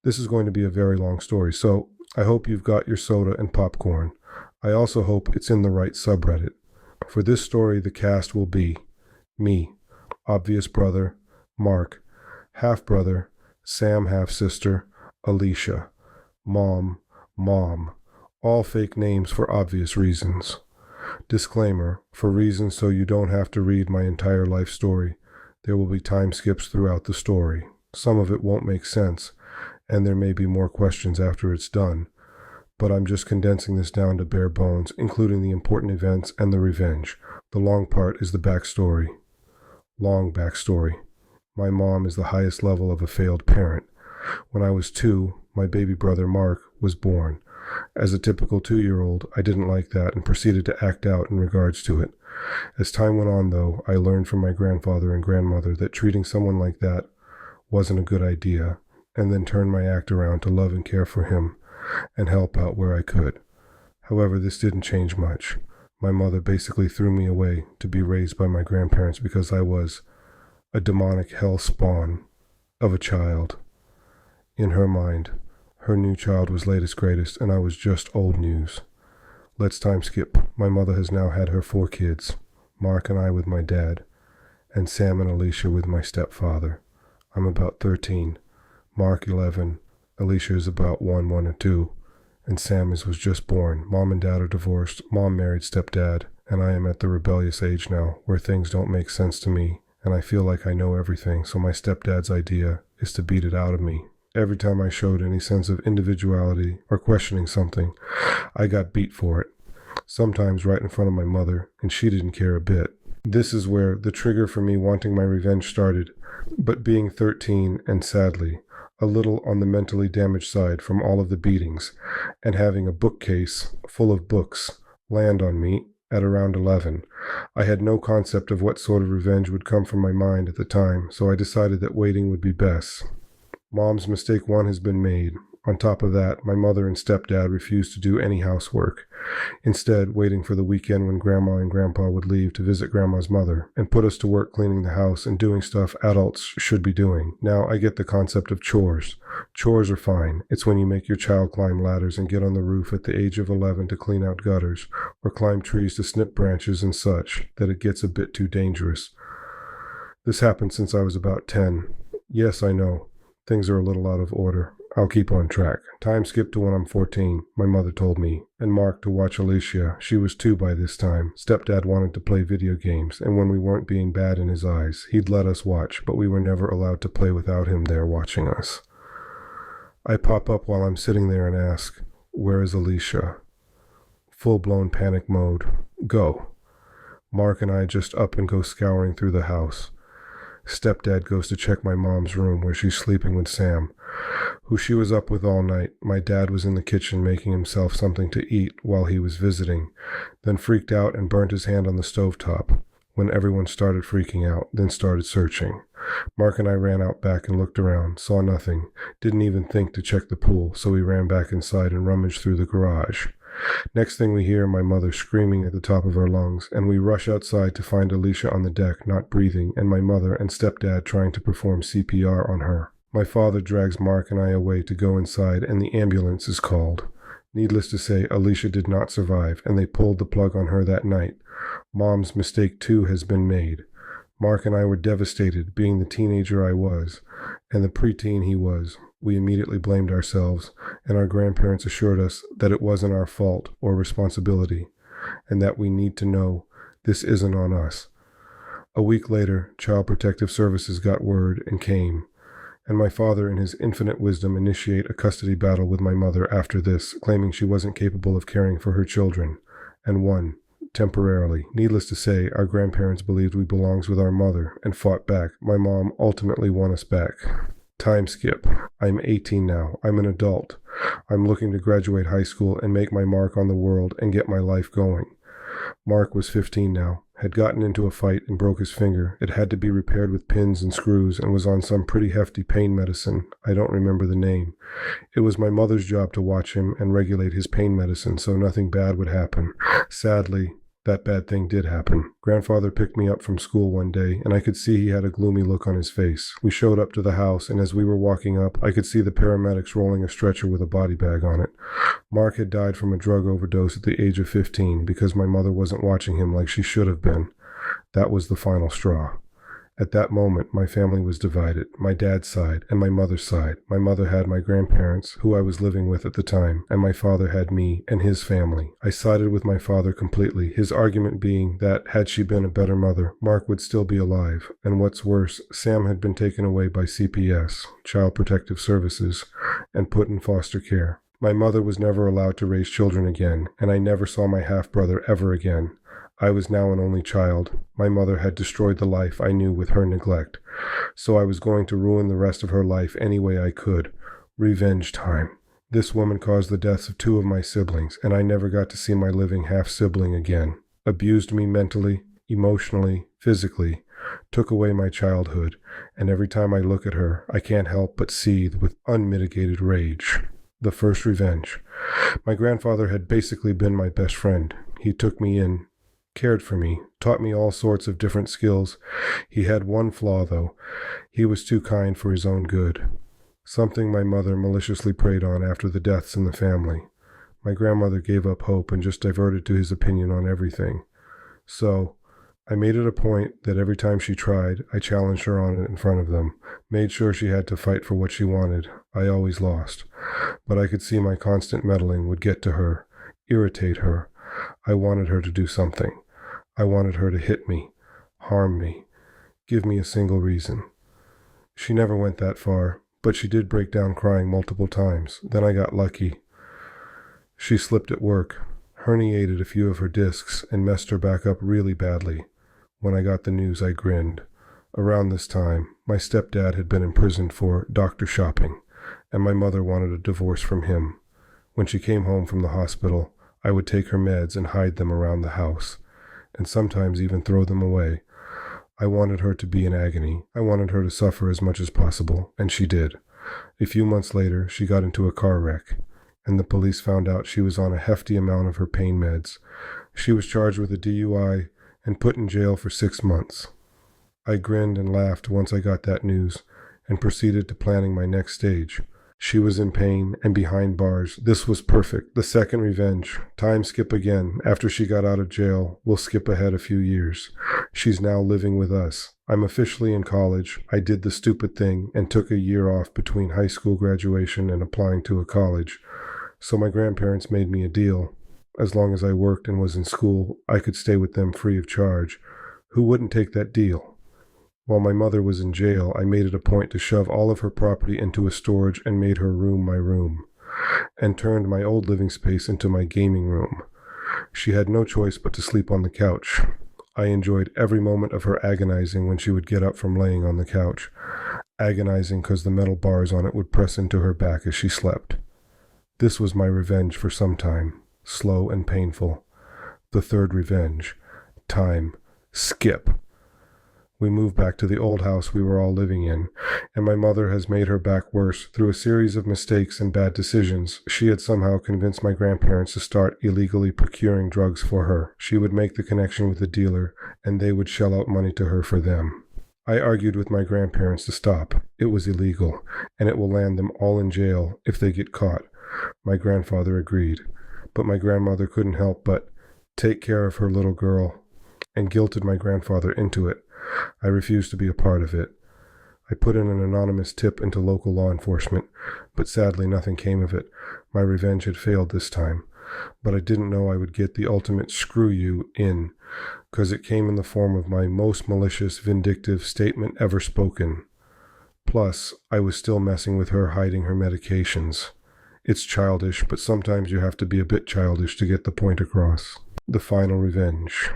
This is going to be a very long story, so I hope you've got your soda and popcorn. I also hope it's in the right subreddit. For this story, the cast will be me, obvious brother, Mark, half-brother, Sam half-sister, Alicia, mom, all fake names for obvious reasons. Disclaimer, for reasons so you don't have to read my entire life story, there will be time skips throughout the story. Some of it won't make sense, and there may be more questions after it's done, but I'm just condensing this down to bare bones, including the important events and the revenge. The long part is the backstory. Long backstory. My mom is the highest level of a failed parent. When I was 2, my baby brother Mark was born. As a typical 2-year-old, I didn't like that and proceeded to act out in regards to it. As time went on, though, I learned from my grandfather and grandmother that treating someone like that wasn't a good idea, and then turned my act around to love and care for him and help out where I could. However, this didn't change much. My mother basically threw me away to be raised by my grandparents because I was a demonic hell spawn of a child. In her mind, her new child was latest greatest, and I was just old news. Let's time skip. My mother has now had her 4 kids, Mark and I with my dad, and Sam and Alicia with my stepfather. I'm about 13, Mark 11, Alicia is about 1 or 2, and Sam was just born. Mom and dad are divorced, mom married stepdad, and I am at the rebellious age now where things don't make sense to me, and I feel like I know everything, so my stepdad's idea is to beat it out of me. Every time I showed any sense of individuality or questioning something, I got beat for it. Sometimes right in front of my mother, and she didn't care a bit. This is where the trigger for me wanting my revenge started, but being 13 and sadly, a little on the mentally damaged side from all of the beatings, and having a bookcase full of books land on me at around 11. I had no concept of what sort of revenge would come from my mind at the time, so I decided that waiting would be best. Mom's mistake 1 has been made. On top of that, my mother and stepdad refused to do any housework, instead waiting for the weekend when Grandma and Grandpa would leave to visit Grandma's mother, and put us to work cleaning the house and doing stuff adults should be doing. Now, I get the concept of chores. Chores are fine. It's when you make your child climb ladders and get on the roof at the age of 11 to clean out gutters, or climb trees to snip branches and such, that it gets a bit too dangerous. This happened since I was about 10. Yes, I know. Things are a little out of order. I'll keep on track. Time skip to when I'm 14, my mother told me, and Mark to watch Alicia. She was 2 by this time. Stepdad wanted to play video games, and when we weren't being bad in his eyes, he'd let us watch, but we were never allowed to play without him there watching us. I pop up while I'm sitting there and ask, "Where is Alicia?" Full-blown panic mode. Go. Mark and I just up and go scouring through the house. Stepdad goes to check my mom's room where she's sleeping with Sam, who she was up with all night. My dad was in the kitchen making himself something to eat while he was visiting, then freaked out and burnt his hand on the stovetop. When everyone started freaking out, then started searching. Mark and I ran out back and looked around, saw nothing, didn't even think to check the pool, so we ran back inside and rummaged through the garage. Next thing we hear, my mother screaming at the top of her lungs, and we rush outside to find Alicia on the deck, not breathing, and my mother and stepdad trying to perform CPR on her. My father drags Mark and I away to go inside, and the ambulance is called. Needless to say, Alicia did not survive, and they pulled the plug on her that night. Mom's mistake 2 has been made. Mark and I were devastated, being the teenager I was, and the preteen he was. We immediately blamed ourselves, and our grandparents assured us that it wasn't our fault or responsibility, and that we need to know this isn't on us. A week later, Child Protective Services got word and came, and my father in his infinite wisdom initiated a custody battle with my mother after this, claiming she wasn't capable of caring for her children, and won, temporarily. Needless to say, our grandparents believed we belonged with our mother and fought back. My mom ultimately won us back. Time skip. I'm 18 now. I'm an adult. I'm looking to graduate high school and make my mark on the world and get my life going. Mark was 15 now, had gotten into a fight and broke his finger. It had to be repaired with pins and screws and was on some pretty hefty pain medicine. I don't remember the name. It was my mother's job to watch him and regulate his pain medicine so nothing bad would happen. Sadly, That bad thing did happen. Grandfather picked me up from school one day, and I could see he had a gloomy look on his face. We showed up to the house, and as we were walking up, I could see the paramedics rolling a stretcher with a body bag on it. Mark had died from a drug overdose at the age of 15 because my mother wasn't watching him like she should have been. That was the final straw. At that moment, my family was divided, my dad's side and my mother's side. My mother had my grandparents, who I was living with at the time, and my father had me and his family. I sided with my father completely, his argument being that, had she been a better mother, Mark would still be alive, and what's worse, Sam had been taken away by CPS, Child Protective Services, and put in foster care. My mother was never allowed to raise children again, and I never saw my half-brother ever again. I was now an only child. My mother had destroyed the life I knew with her neglect, so I was going to ruin the rest of her life any way I could. Revenge time. This woman caused the deaths of 2 of my siblings, and I never got to see my living half-sibling again. Abused me mentally, emotionally, physically, took away my childhood, and every time I look at her, I can't help but seethe with unmitigated rage. The first revenge. My grandfather had basically been my best friend. He took me in, cared for me, taught me all sorts of different skills. He had one flaw, though. He was too kind for his own good. Something my mother maliciously preyed on after the deaths in the family. My grandmother gave up hope and just diverted to his opinion on everything. So, I made it a point that every time she tried, I challenged her on it in front of them, made sure she had to fight for what she wanted. I always lost. But I could see my constant meddling would get to her, irritate her. I wanted her to do something. I wanted her to hit me, harm me, give me a single reason. She never went that far, but she did break down crying multiple times. Then I got lucky. She slipped at work, herniated a few of her discs, and messed her back up really badly. When I got the news, I grinned. Around this time, my stepdad had been imprisoned for doctor shopping, and my mother wanted a divorce from him. When she came home from the hospital, I would take her meds and hide them around the house, and sometimes even throw them away. I wanted her to be in agony. I wanted her to suffer as much as possible, and she did. A few months later, she got into a car wreck, and the police found out she was on a hefty amount of her pain meds. She was charged with a DUI and put in jail for 6 months. I grinned and laughed once I got that news, and proceeded to planning my next stage. She was in pain and behind bars. This was perfect. The second revenge. Time skip again. After she got out of jail, we'll skip ahead a few years. She's now living with us. I'm officially in college. I did the stupid thing and took a year off between high school graduation and applying to a college. So my grandparents made me a deal. As long as I worked and was in school, I could stay with them free of charge. Who wouldn't take that deal? While my mother was in jail, I made it a point to shove all of her property into a storage and made her room my room, and turned my old living space into my gaming room. She had no choice but to sleep on the couch. I enjoyed every moment of her agonizing when she would get up from laying on the couch, agonizing because the metal bars on it would press into her back as she slept. This was my revenge for some time, slow and painful. The third revenge. Time. Skip. We moved back to the old house we were all living in, and my mother has made her back worse. Through a series of mistakes and bad decisions, she had somehow convinced my grandparents to start illegally procuring drugs for her. She would make the connection with the dealer, and they would shell out money to her for them. I argued with my grandparents to stop. It was illegal, and it will land them all in jail if they get caught. My grandfather agreed, but my grandmother couldn't help but take care of her little girl, and guilted my grandfather into it. I refused to be a part of it. I put in an anonymous tip into local law enforcement, but sadly nothing came of it. My revenge had failed this time, but I didn't know I would get the ultimate screw you in, 'cause it came in the form of my most malicious, vindictive statement ever spoken. Plus, I was still messing with her hiding her medications. It's childish, but sometimes you have to be a bit childish to get the point across. The final revenge.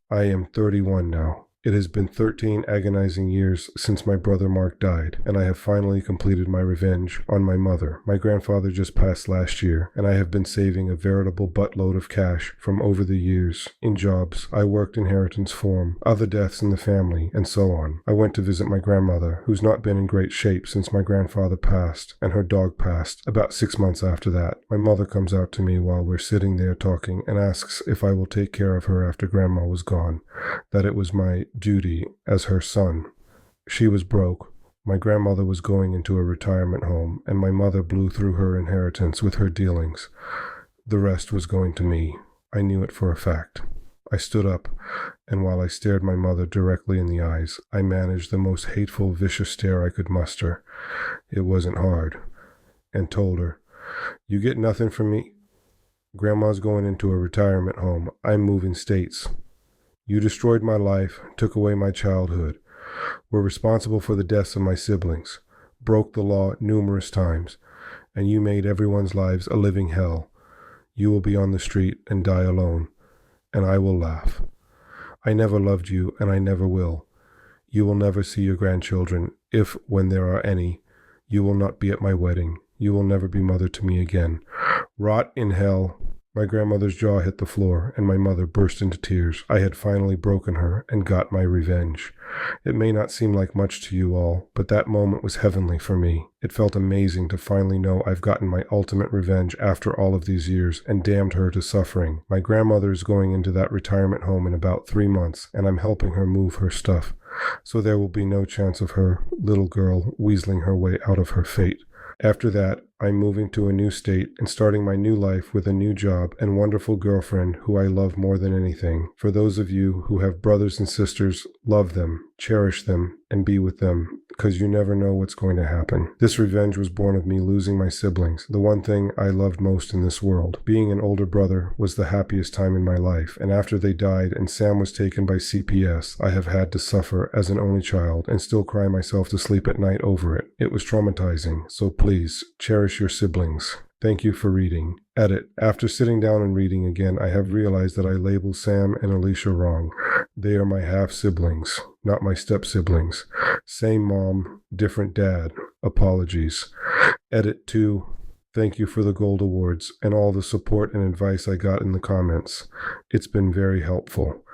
I am 31 now. It has been 13 agonizing years since my brother Mark died, and I have finally completed my revenge on my mother. My grandfather just passed last year, and I have been saving a veritable buttload of cash from over the years in jobs I worked inheritance form, other deaths in the family, and so on. I went to visit my grandmother, who's not been in great shape since my grandfather passed, and her dog passed about 6 months after that. My mother comes out to me while we're sitting there talking and asks if I will take care of her after Grandma was gone, that it was my duty as her son. She was broke. My grandmother was going into a retirement home, and my mother blew through her inheritance with her dealings. The rest was going to me. I knew it for a fact. I stood up, and while I stared my mother directly in the eyes, I managed the most hateful, vicious stare I could muster. It wasn't hard. And told her, "You get nothing from me. Grandma's going into a retirement home. I'm moving states. You destroyed my life, took away my childhood, were responsible for the deaths of my siblings, broke the law numerous times, and you made everyone's lives a living hell. You will be on the street and die alone, and I will laugh. I never loved you, and I never will. You will never see your grandchildren, if, when there are any. You will not be at my wedding. You will never be mother to me again. Rot in hell." My grandmother's jaw hit the floor, and my mother burst into tears. I had finally broken her and got my revenge. It may not seem like much to you all, but that moment was heavenly for me. It felt amazing to finally know I've gotten my ultimate revenge after all of these years and damned her to suffering. My grandmother is going into that retirement home in about 3 months, and I'm helping her move her stuff, so there will be no chance of her little girl weaseling her way out of her fate. After that, I'm moving to a new state and starting my new life with a new job and wonderful girlfriend who I love more than anything. For those of you who have brothers and sisters, love them, cherish them, and be with them, because you never know what's going to happen. This revenge was born of me losing my siblings, the one thing I loved most in this world. Being an older brother was the happiest time in my life, and after they died and Sam was taken by CPS, I have had to suffer as an only child and still cry myself to sleep at night over it. It was traumatizing, so please, cherish your siblings. Thank you for reading. Edit. After sitting down and reading again, I have realized that I labeled Sam and Alicia wrong. They are my half-siblings, not my step-siblings. Same mom, different dad. Apologies. Edit 2. Thank you for the gold awards and all the support and advice I got in the comments. It's been very helpful.